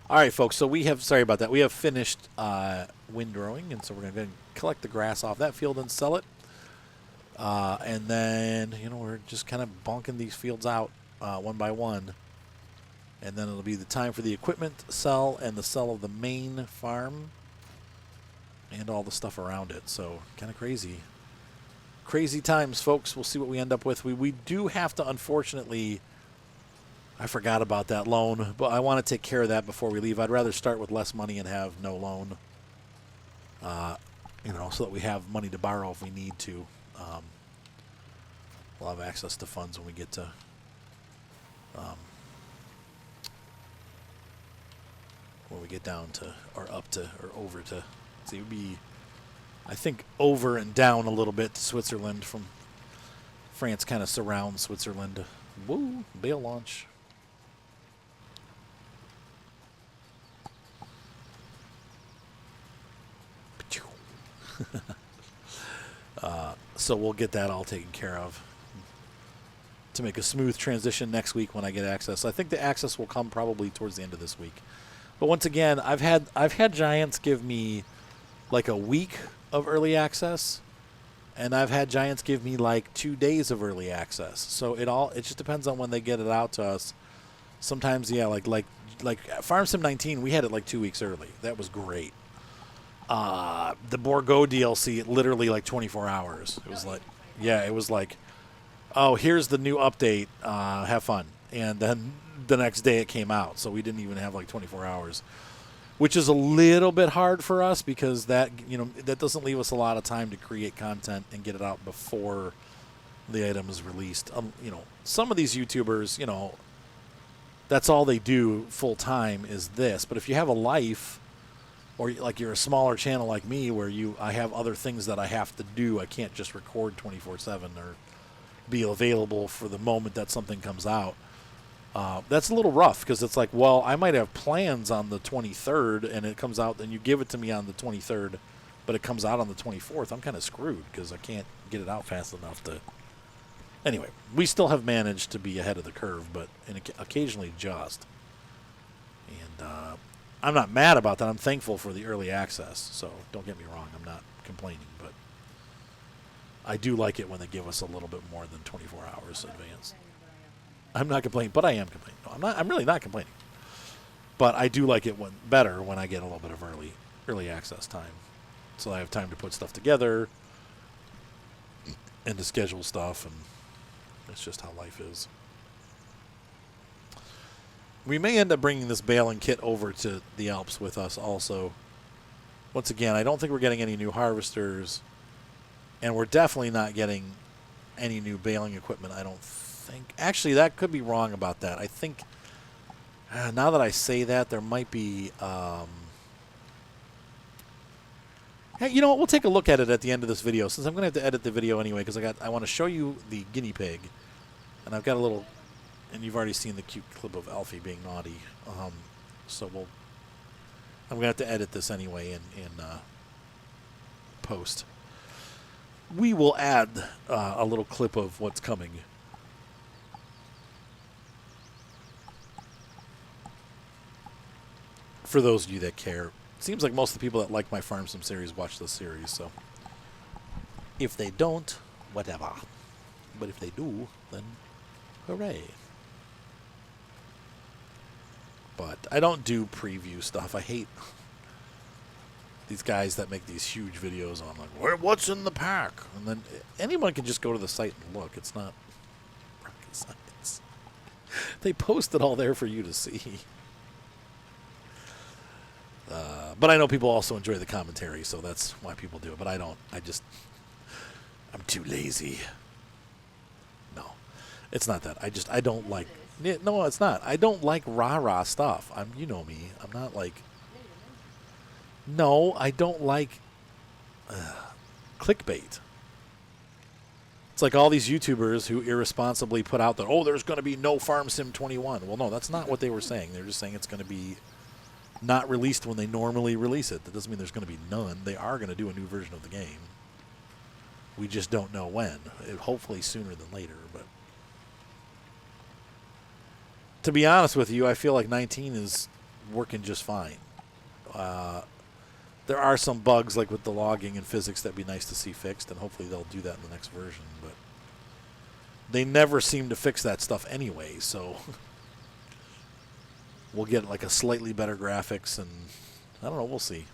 All right, folks. So we have, sorry about that. We have finished windrowing, and so we're going to collect the grass off that field and sell it. And then, we're just kind of bonking these fields out one by one. And then it'll be the time for the equipment sell and the sell of the main farm and all the stuff around it. So kind of crazy. Crazy times, folks. We'll see what we end up with. We do have to, unfortunately, I forgot about that loan, but I want to take care of that before we leave. I'd rather start with less money and have no loan, so that we have money to borrow if we need to. We'll have access to funds when we get to down to, or up to, or over to. See, it would be, I think, over and down a little bit to Switzerland. From France kind of surrounds Switzerland. Woo, bale launch. So we'll get that all taken care of to make a smooth transition next week when I get access. I think the access will come probably towards the end of this week. But once again, I've had Giants give me like a week of early access, and I've had Giants give me like 2 days of early access. So it just depends on when they get it out to us. Sometimes, yeah, like Farm Sim 19, we had it like 2 weeks early. That was great. The Borgo DLC, literally like 24 hours. It was like, oh, here's the new update. Have fun. And then the next day it came out, so we didn't even have like 24 hours, which is a little bit hard for us because that doesn't leave us a lot of time to create content and get it out before the item is released. Some of these YouTubers, that's all they do full time is this. But if you have a life, or like you're a smaller channel like me where I have other things that I have to do, I can't just record 24/7 or be available for the moment that something comes out. That's a little rough because it's like, well, I might have plans on the 23rd and it comes out and you give it to me on the 23rd, but it comes out on the 24th. I'm kind of screwed because I can't get it out fast enough to. Anyway, we still have managed to be ahead of the curve, but occasionally just. And I'm not mad about that. I'm thankful for the early access, so don't get me wrong. I'm not complaining, but I do like it when they give us a little bit more than 24 hours in advance. I'm not complaining, but I am complaining. No, I'm really not complaining. But I do like it better when I get a little bit of early access time, so I have time to put stuff together and to schedule stuff, and that's just how life is. We may end up bringing this baling kit over to the Alps with us also. Once again, I don't think we're getting any new harvesters, and we're definitely not getting any new baling equipment, I don't think. Actually, that could be wrong about that. I think, now that I say that, there might be... Hey, you know what? We'll take a look at it at the end of this video, since I'm going to have to edit the video anyway, because I want to show you the guinea pig, and I've got a little... And you've already seen the cute clip of Alfie being naughty. So I'm going to have to edit this anyway in post. We will add a little clip of what's coming. For those of you that care. It seems like most of the people that like my Farm Sim series watch this series, so if they don't, whatever. But if they do, then hooray. But I don't do preview stuff. I hate these guys that make these huge videos on like, what's in the pack? And then anyone can just go to the site and look. It's not rocket science. They post it all there for you to see. But I know people also enjoy the commentary, so that's why people do it. But I don't. I'm too lazy. No, it's not that. I don't like... No, it's not. I don't like rah-rah stuff. You know me. I'm not like... No, I don't like clickbait. It's like all these YouTubers who irresponsibly put out that, oh, there's going to be no Farm Sim 21. Well, no, that's not what they were saying. They're just saying it's going to be not released when they normally release it. That doesn't mean there's going to be none. They are going to do a new version of the game. We just don't know when. Hopefully sooner than later, but... To be honest with you, I feel like 19 is working just fine. There are some bugs like with the logging and physics that'd be nice to see fixed, and hopefully they'll do that in the next version. But they never seem to fix that stuff anyway, so we'll get like a slightly better graphics, and I don't know, we'll see.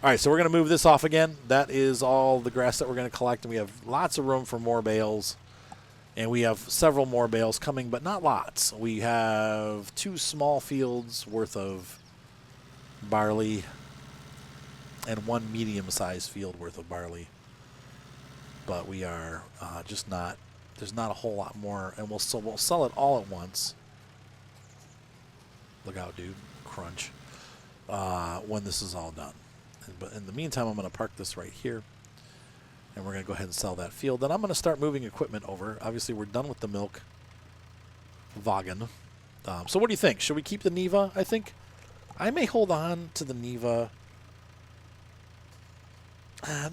All right, so we're going to move this off again. That is all the grass that we're going to collect, and we have lots of room for more bales. And we have several more bales coming, but not lots. We have 2 small fields worth of barley and 1 medium-sized field worth of barley. But we are just not, there's not a whole lot more, and we'll sell it all at once. Look out, dude. Crunch. When this is all done. But in the meantime, I'm going to park this right here. And we're going to go ahead and sell that field. Then I'm going to start moving equipment over. Obviously, we're done with the milk wagon. So what do you think? Should we keep the Neva, I think? I may hold on to the Neva.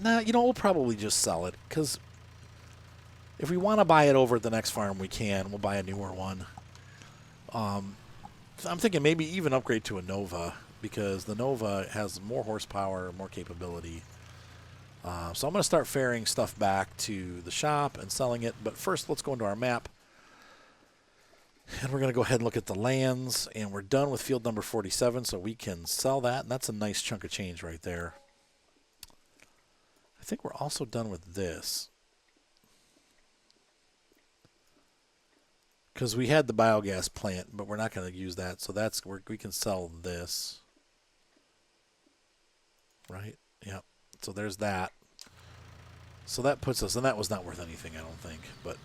Nah, you know, we'll probably just sell it. Because if we want to buy it over at the next farm, we can. We'll buy a newer one. I'm thinking maybe even upgrade to a Nova. Because the Nova has more horsepower, more capability. So I'm going to start ferrying stuff back to the shop and selling it. But first, let's go into our map. And we're going to go ahead and look at the lands. And we're done with field number 47, so we can sell that. And that's a nice chunk of change right there. I think we're also done with this. Because we had the biogas plant, but we're not going to use that. So that's where we can sell this. Right? Yep. So there's that. So that puts us, and that was not worth anything, I don't think, but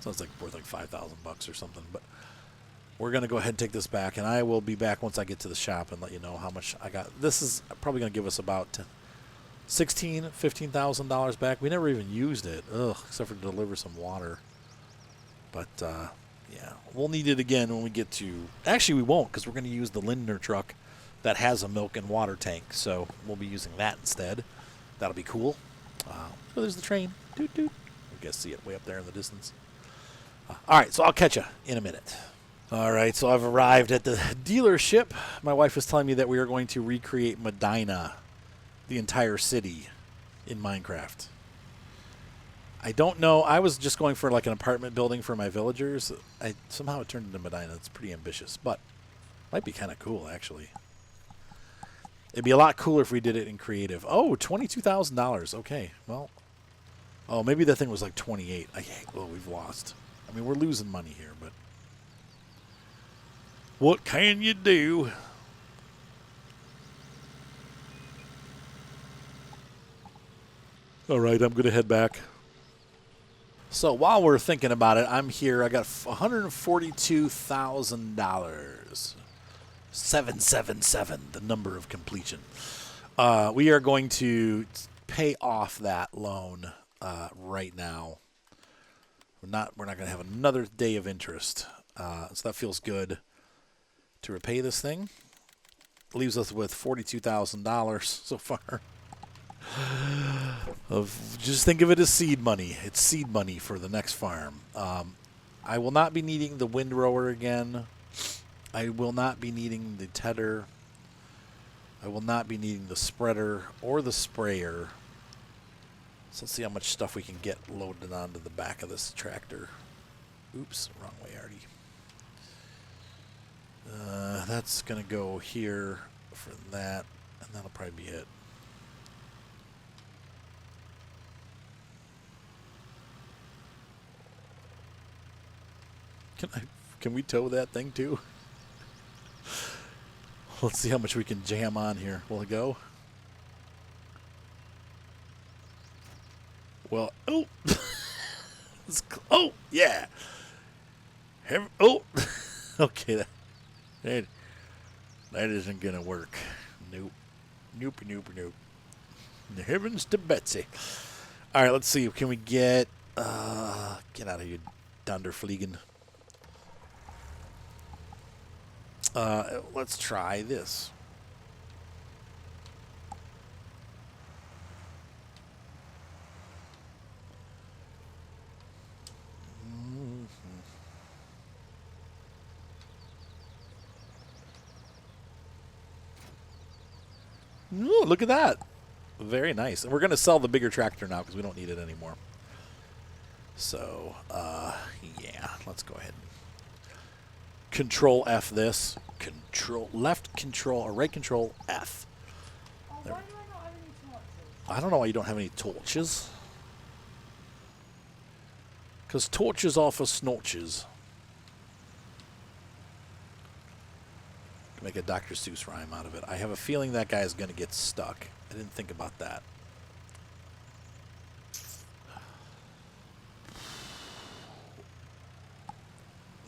sounds like worth like $5,000 or something. But we're going to go ahead and take this back, and I will be back once I get to the shop and let you know how much I got. This is probably going to give us about $15,000 back. We never even used it, except for to deliver some water. But yeah, we'll need it again when we get to. Actually, we won't, because we're going to use the Lindner truck that has a milk and water tank, so we'll be using that instead. That'll be cool. Oh, there's the train. Doot, doot. You guys see it way up there in the distance. All right, so I'll catch you in a minute. All right, so I've arrived at the dealership. My wife was telling me that we are going to recreate Medina, the entire city, in Minecraft. I don't know. I was just going for like an apartment building for my villagers. Somehow it turned into Medina. It's pretty ambitious, but might be kind of cool, actually. It'd be a lot cooler if we did it in creative. Oh, $22,000. Okay, well. Oh, maybe that thing was like 28. Well, we've lost. I mean, we're losing money here, but what can you do? All right, I'm going to head back. So while we're thinking about it, I'm here. I got $142,000. 777, the number of completion. We are going to pay off that loan right now. We're not going to have another day of interest. So that feels good to repay this thing. Leaves us with $42,000 so far. Just think of it as seed money. It's seed money for the next farm. I will not be needing the windrower again. I will not be needing the tedder. I will not be needing the spreader or the sprayer. So let's see how much stuff we can get loaded onto the back of this tractor. Oops, wrong way, Artie. That's going to go here for that, and that'll probably be it. Can we tow that thing too? Let's see how much we can jam on here. Will it go? Well, oh. Oh, yeah. Oh. Okay, that isn't going to work. Nope. Nope. The heavens to Betsy. All right, let's see. Can we get out of here, Dunderfliegen. Let's try this. Ooh, look at that. Very nice. And we're going to sell the bigger tractor now because we don't need it anymore. So, yeah, let's go ahead and Control F this. Left control or right control F. Oh, why do I not have any torches? I don't know why you don't have any torches. Because torches are for snorches. Make a Dr. Seuss rhyme out of it. I have a feeling that guy is going to get stuck. I didn't think about that.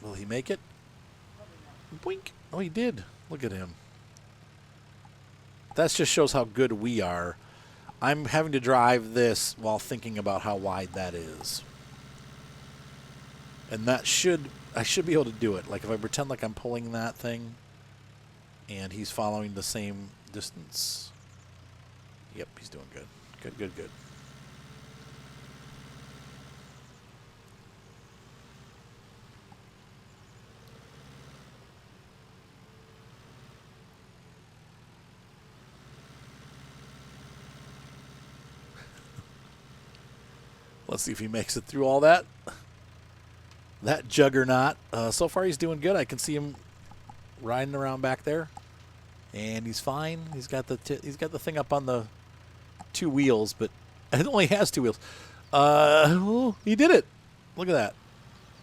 Will he make it? Boink. Oh, he did. Look at him. That just shows how good we are. I'm having to drive this while thinking about how wide that is. And that I should be able to do it. Like if I pretend like I'm pulling that thing and he's following the same distance. Yep, he's doing good. Good, good, good. Let's see if he makes it through all that. That juggernaut. So far he's doing good. I can see him riding around back there. And he's fine. He's got the thing up on the 2 wheels, but it only has 2 wheels. He did it. Look at that.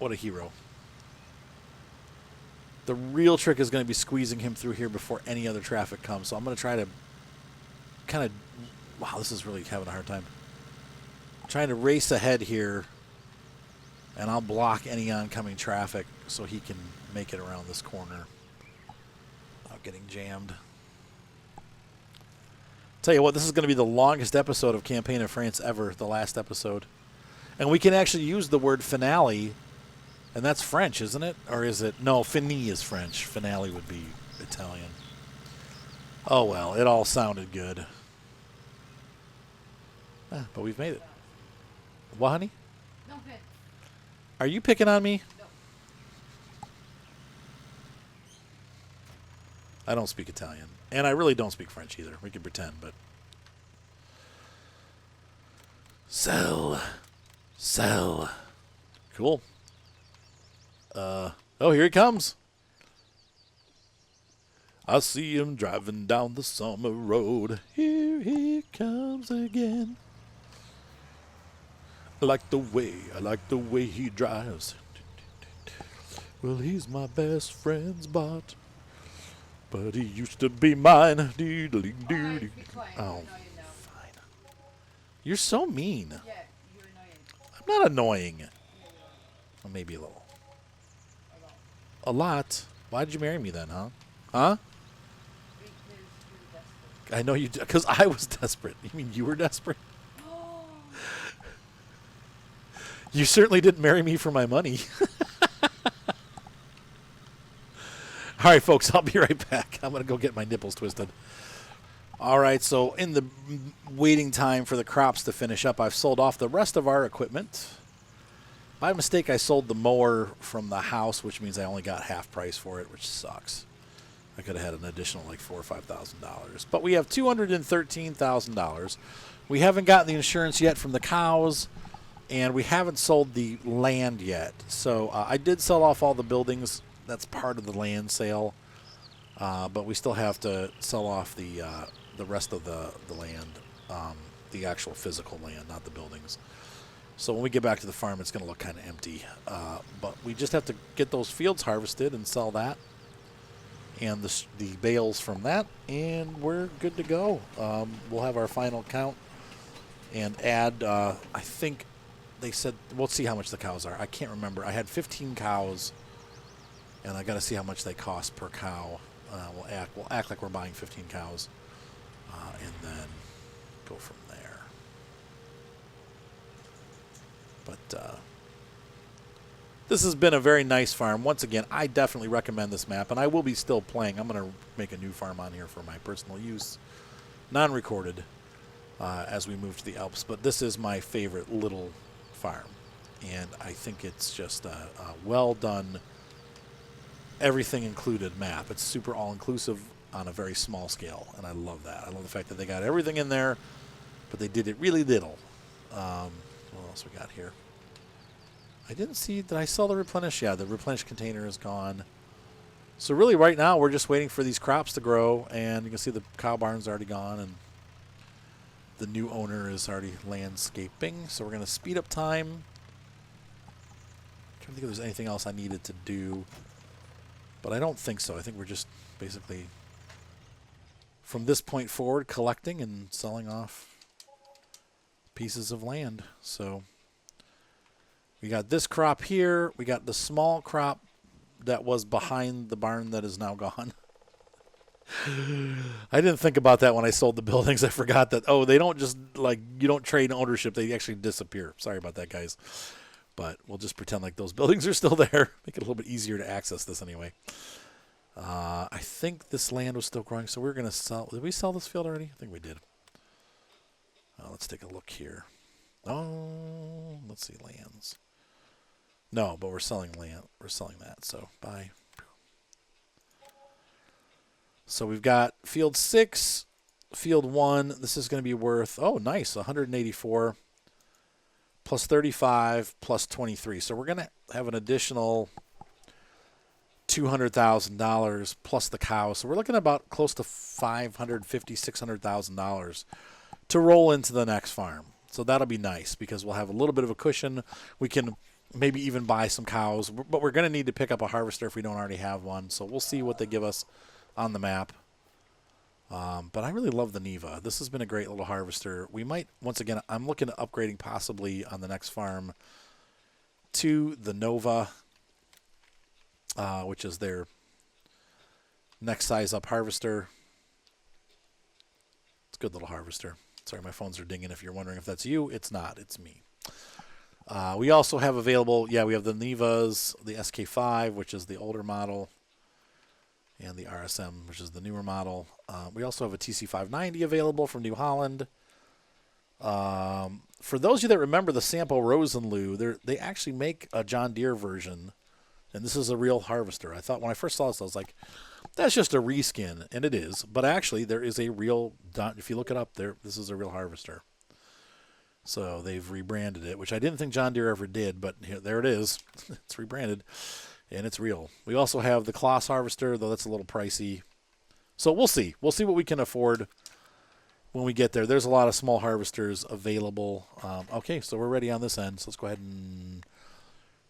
What a hero. The real trick is going to be squeezing him through here before any other traffic comes. So I'm going to try to kind of... Wow, this is really having a hard time. Trying to race ahead here, and I'll block any oncoming traffic so he can make it around this corner without getting jammed. Tell you what, this is going to be the longest episode of Campaign of France ever, the last episode. And we can actually use the word finale, and that's French, isn't it? Or is it? No, fini is French. Finale would be Italian. Oh, well, it all sounded good. But we've made it. What, honey? No, good. Are you picking on me? No. I don't speak Italian. And I really don't speak French either. We can pretend, but... Sell. Sell. Cool. Oh, here he comes. I see him driving down the summer road. Here he comes again. I like the way he drives. Well, he's my best friend's bot, but he used to be mine. Alright, be quiet. Oh, I know you know. fine. You're so mean. Yeah, you're annoying. I'm not annoying. Yeah, you are. Well, maybe a little. A lot. A lot. Why did you marry me then, huh? Huh? Because you're desperate. I know you, because I was desperate. You mean you were desperate? You certainly didn't marry me for my money. All right, folks, I'll be right back. I'm going to go get my nipples twisted. All right, so in the waiting time for the crops to finish up, I've sold off the rest of our equipment. By mistake, I sold the mower from the house, which means I only got half price for it, which sucks. I could have had an additional like $4,000 or $5,000. But we have $213,000. We haven't gotten the insurance yet from the cows. And we haven't sold the land yet. So I did sell off all the buildings. That's part of the land sale. But we still have to sell off the rest of the land, the actual physical land, not the buildings. So when we get back to the farm, it's going to look kind of empty. But we just have to get those fields harvested and sell that. And the bales from that. And we're good to go. We'll have our final count and add, I think... They said, we'll see how much the cows are. I can't remember. I had 15 cows, and I got to see how much they cost per cow. We'll act like we're buying 15 cows, and then go from there. But this has been a very nice farm. Once again, I definitely recommend this map, and I will be still playing. I'm going to make a new farm on here for my personal use, non-recorded, as we move to the Alps. But this is my favorite little farm, and I think it's just a well done, everything included map. It's super all inclusive. on a very small scale, and I love that. I love the fact that they got everything in there, but they did it really little. What else we got here? I didn't see, did I sell the replenish? Yeah, the replenish container is gone. So really right now we're just waiting for these crops to grow, and you can see the cow barn's already gone, and the new owner is already landscaping. So we're going to speed up time. I'm trying to think if there's anything else I needed to do, but I don't think so. I think we're just basically from this point forward collecting and selling off pieces of land. So we got this crop here. We got the small crop that was behind the barn that is now gone. I didn't think about that when I sold the buildings. I forgot that, oh, they don't just, like, you don't trade ownership. They actually disappear. Sorry about that, guys. But we'll just pretend like those buildings are still there. Make it a little bit easier to access this anyway. I think this land was still growing, so we're going to sell. Did we sell this field already? I think we did. Let's take a look here. Oh, let's see, lands. No, but we're selling land. We're selling that, so buy. So we've got field 6, field 1. This is going to be worth, oh, nice, 184 plus 35 plus 23. So we're going to have an additional $200,000 plus the cow. So we're looking at about close to $550,000, $600,000 to roll into the next farm. So that'll be nice because we'll have a little bit of a cushion. We can maybe even buy some cows, but we're going to need to pick up a harvester if we don't already have one. So we'll see what they give us on the map. But I really love the Neva. This has been a great little harvester. We might, once again, I'm looking at upgrading possibly on the next farm to the Nova, which is their next size up harvester. It's a good little harvester. Sorry, my phones are dinging. If you're wondering if that's you, it's not. It's me. We also have available, we have the Nevas, the SK5, which is the older model, and the RSM, which is the newer model. We also have a TC590 available from New Holland. For those of you that remember the Sampo Rosenloo, they actually make a John Deere version, and this is a real harvester. I thought when I first saw this, I was like, that's just a reskin, and it is. But actually, there is a real, if you look it up, this is a real harvester. So they've rebranded it, which I didn't think John Deere ever did, but there it is. It's rebranded, and it's real. We also have the Kloss harvester, though that's a little pricey. So we'll see. We'll see what we can afford when we get there. There's a lot of small harvesters available. Okay, so we're ready on this end. So let's go ahead and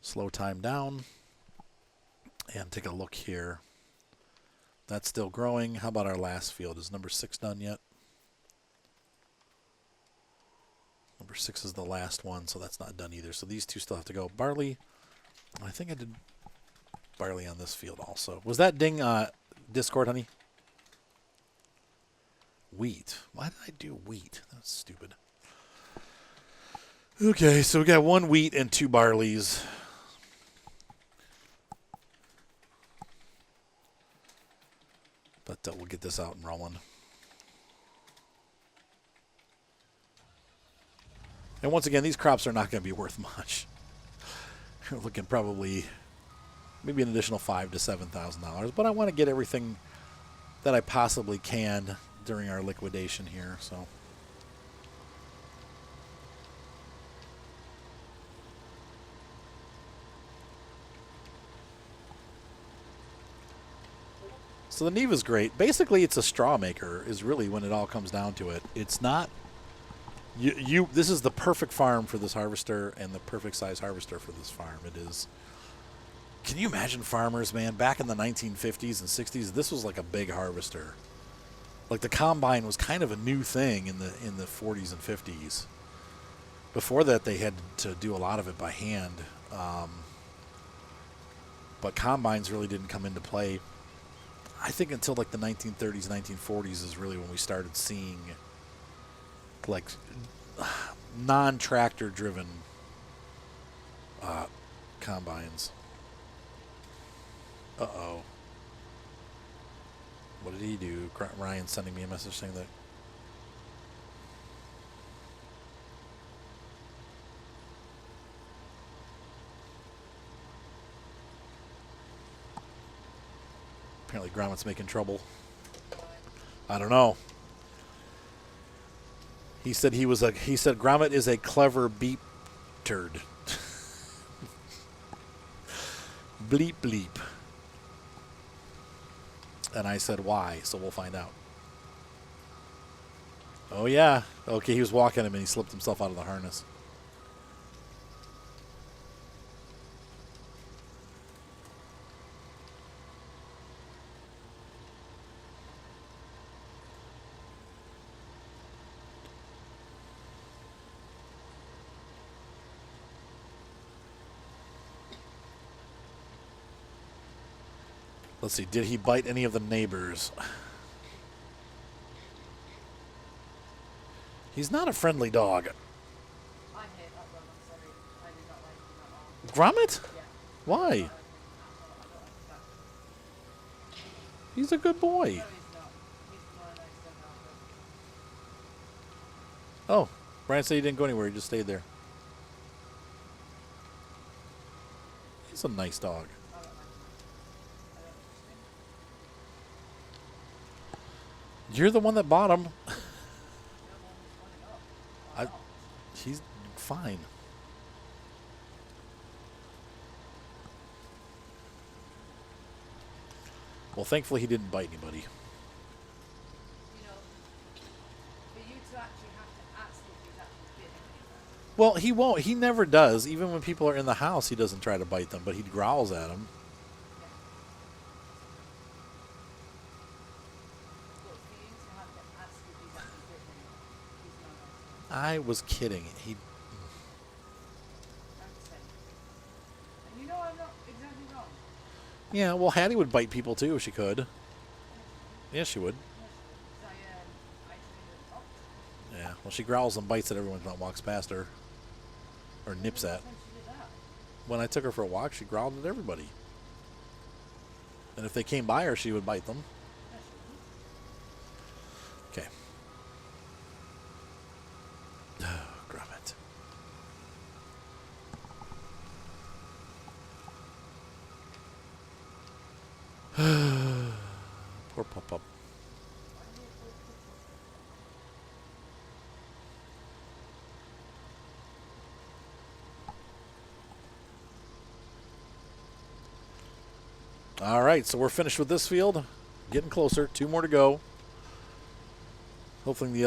slow time down and take a look here. That's still growing. How about our last field? Is number 6 done yet? Number 6 is the last one, so that's not done either. So these two still have to go. Barley. I think I did barley on this field also. Was that ding Discord, honey? Wheat. Why did I do wheat? That's stupid. Okay, so we got 1 wheat and 2 barleys. But we'll get this out and rolling. And once again, these crops are not going to be worth much. We're looking probably maybe an additional $5,000 to $7,000. But I want to get everything that I possibly can during our liquidation here. So the Neva's great. Basically, it's a straw maker is really when it all comes down to it. It's not... This is the perfect farm for this harvester and the perfect size harvester for this farm. It is. Can you imagine farmers, man, back in the 1950s and 60s? This was like a big harvester. Like the combine was kind of a new thing in the 40s and 50s. Before that, they had to do a lot of it by hand. But combines really didn't come into play. I think until like the 1930s, 1940s is really when we started seeing like non-tractor driven combines. Uh-oh. What did he do? Ryan's sending me a message saying that. Apparently Gromit's making trouble. I don't know. He said he said Gromit is a clever beep turd. Bleep bleep. And I said why, so we'll find out. Oh yeah. Okay, he was walking him and he slipped himself out of the harness. Let's see, did he bite any of the neighbors? He's not a friendly dog. I hate that one. I'm sorry. I do not like him at all. Gromit? Yeah. Why? I don't like him at all. I don't like that. He's a good boy. No, he's not. He's more nice than that. Oh, Brian said he didn't go anywhere. He just stayed there. He's a nice dog. I don't like him. I don't understand. You're the one that bought him. You're the one who's running up. I- I'm not. He's fine. Well, thankfully he didn't bite anybody. You know, for you to actually have to ask if he's actually bitten anything. Well, he won't. He never does. Even when people are in the house, he doesn't try to bite them, but he growls at them. Yeah. But for you to have to ask if he's actually bitten anything, he's not nice. I was kidding. He. I'm saying. And you know I'm not exactly wrong. Yeah, well, Hattie would bite people too if she could. Yeah, she would. I trained her not to. Yeah, well, she growls and bites at everyone that walks past her. Or nips at. When she did that. When I took her for a walk, she growled at everybody. And if they came by her, she would bite them. No, she Okay. didn't. Gromit. Poor pup. All right, so we're finished with this field. Getting closer. 2 more to go. Hoping the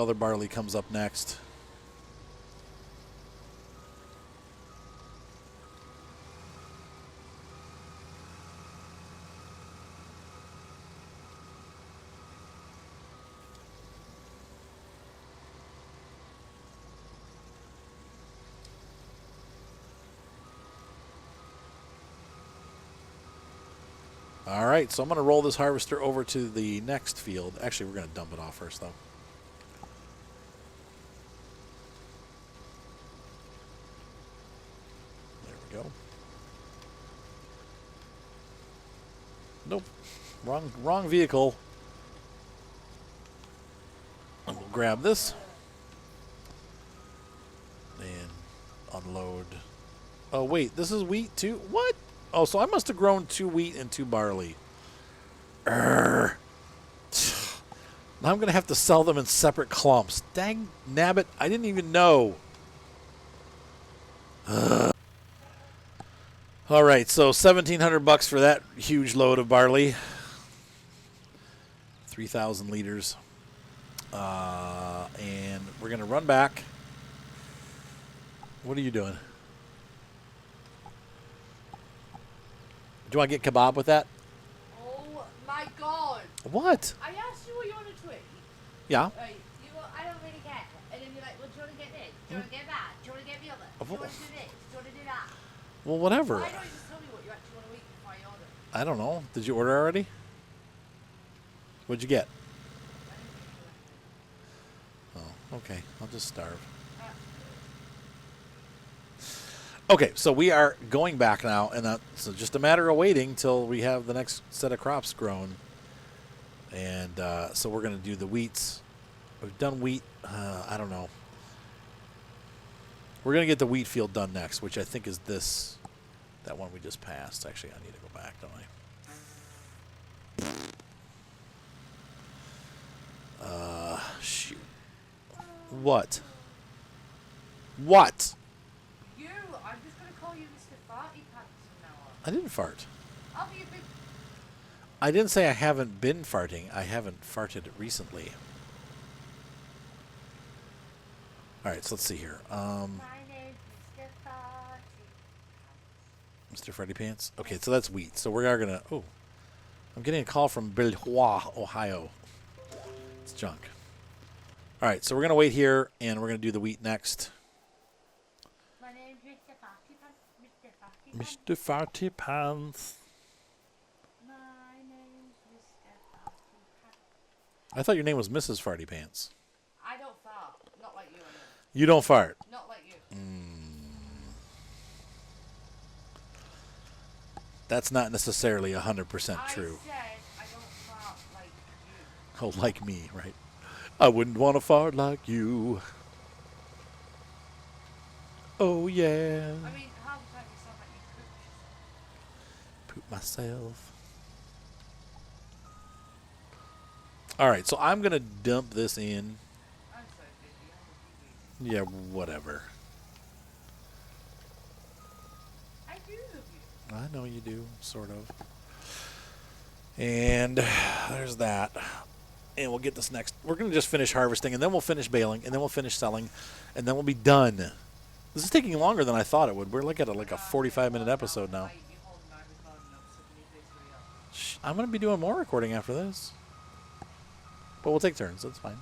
other barley comes up next. All right, so I'm going to roll this harvester over to the next field. Actually, we're going to dump it off first, though. There we go. Nope. Wrong vehicle. And we'll grab this. And unload. Oh, wait, this is wheat, too? What? Oh, so I must have grown 2 wheat and 2 barley. Now I'm going to have to sell them in separate clumps. Dang nabbit, I didn't even know. All right, so $1,700 for that huge load of barley. 3,000 liters. And we're going to run back. What are you doing? Do you want to get kebab with that? Oh my god! What? I asked you what you wanted to eat. Yeah. Right, you go, I don't really care. And then you're like, well, do you want to get this? Do you want to get that? Do you want to get the other? Do you want to do this? Do you want to do that? Well, whatever. Why don't you just tell me what you actually want to eat before I order? I don't know. Did you order already? What'd you get? Oh, okay. I'll just starve. Okay, so we are going back now, and so just a matter of waiting till we have the next set of crops grown. And so we're going to do the wheats. We've done wheat. I don't know. We're going to get the wheat field done next, which I think is that one we just passed. Actually, I need to go back, don't I? What? What? You. I'm just going to call you Mr. Farty Pants from now on. I didn't fart. I'll be a big... I didn't say I haven't been farting. I haven't farted recently. All right, so let's see here. My name's Mr. Farty Pants. Mr. Farty Pants. Okay, so that's wheat. So we are gonna. Oh, I'm getting a call from Bilhois, Ohio. It's junk. All right, so we're gonna wait here, and we're gonna do the wheat next. My name's Mr. Farty Pants. Mr. Farty Pants. My name's Mr. Farty Pants. I thought your name was Mrs. Farty Pants. I don't fart. Not like you. You don't fart. Not like you. That's not necessarily 100% true. I said I don't fart like you. Oh, like me, right? I wouldn't want to fart like you. Oh, yeah. I mean, half the time you sound like you Poop myself. All right, so I'm going to dump this in. I'm so busy. Yeah, whatever. I do love you. I know you do, sort of. And there's that. And we'll get this next. We're going to just finish harvesting, and then we'll finish baling, and then we'll finish selling, and then we'll be done. This is taking longer than I thought it would. We're like at a 45-minute episode now. Shh, I'm going to be doing more recording after this. But we'll take turns. That's fine.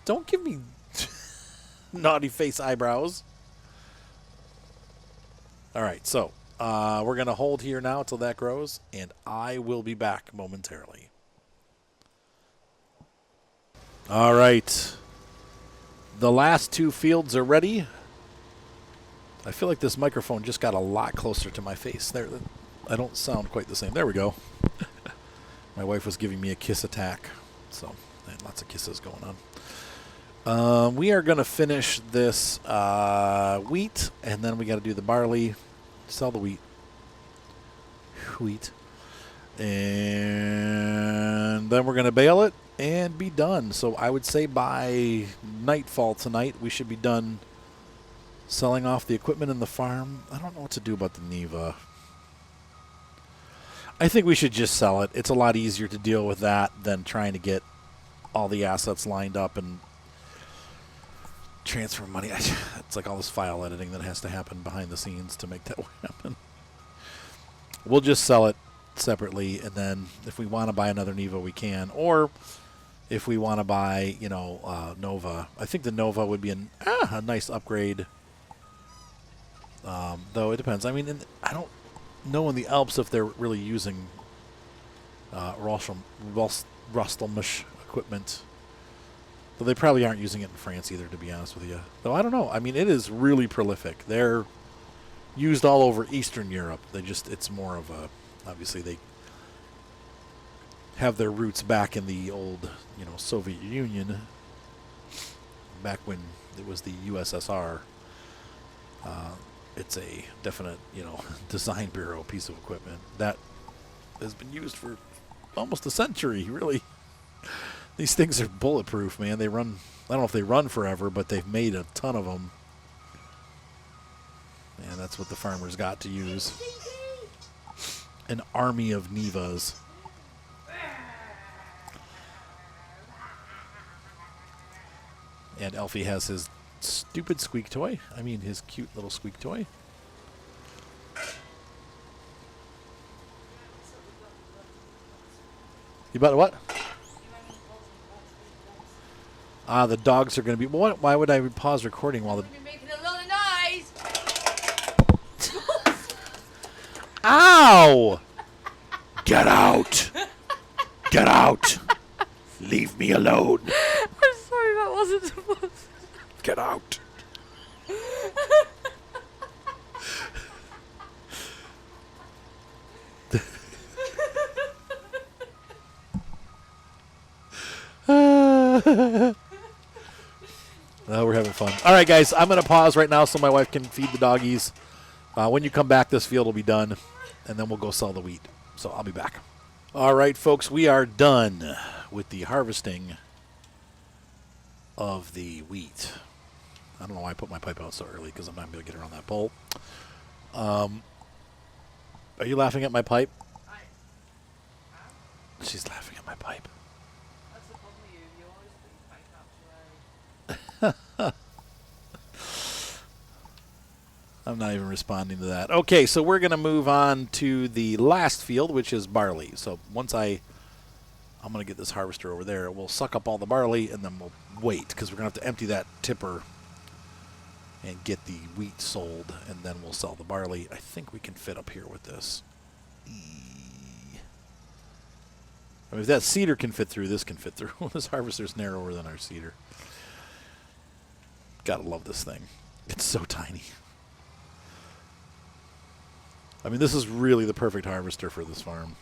Don't give me naughty face eyebrows. All right, so we're going to hold here now until that grows, and I will be back momentarily. All right. The last two fields are ready. I feel like this microphone just got a lot closer to my face. There, I don't sound quite the same. There we go. My wife was giving me a kiss attack, so I had lots of kisses going on. We are going to finish this wheat, and then we got to do the barley, sell the wheat, and then we're going to bale it and be done. So I would say by nightfall tonight, we should be done selling off the equipment in the farm. I don't know what to do about the Neva. I think we should just sell it. It's a lot easier to deal with that than trying to get all the assets lined up and transfer money. It's like all this file editing that has to happen behind the scenes to make that happen. We'll just sell it separately, and then if we want to buy another Neva, we can. Or if we want to buy, Nova. I think the Nova would be a nice upgrade. Though it depends. I mean, I don't know in the Alps if they're really using Rostelmish equipment. Though they probably aren't using it in France either, to be honest with you. Though I don't know. I mean, it is really prolific. They're used all over Eastern Europe. It's more of a, obviously they have their roots back in the old, Soviet Union, back when it was the USSR. It's a definite, design bureau piece of equipment that has been used for almost a century, really. These things are bulletproof, man. They run, I don't know if they run forever, but they've made a ton of them. And that's what the farmers got to use. An army of Nevas. And Elfie has his stupid squeak toy. I mean, his cute little squeak toy. You bought what? The dogs are going to be... Well, why would I pause recording while the... You're making a lot of noise. Ow! Get out! Get out! Leave me alone. I'm sorry, that wasn't supposed to. Get out. We're having fun. All right, guys, I'm going to pause right now so my wife can feed the doggies. When you come back, this field will be done, and then we'll go sell the wheat. So I'll be back. All right, folks, we are done with the harvesting of the wheat. I don't know why I put my pipe out so early because I'm not going to get around that bolt. Are you laughing at my pipe? I am. She's laughing at my pipe. That's the problem with you. You always put your pipe out too early. I'm not even responding to that. Okay, so we're going to move on to the last field, which is barley. So once I'm going to get this harvester over there. We'll suck up all the barley, and then we'll wait, because we're going to have to empty that tipper and get the wheat sold, and then we'll sell the barley. I think we can fit up here with this. I mean, if that cedar can fit through, this can fit through. This harvester's narrower than our cedar. Gotta love this thing. It's so tiny. I mean, this is really the perfect harvester for this farm.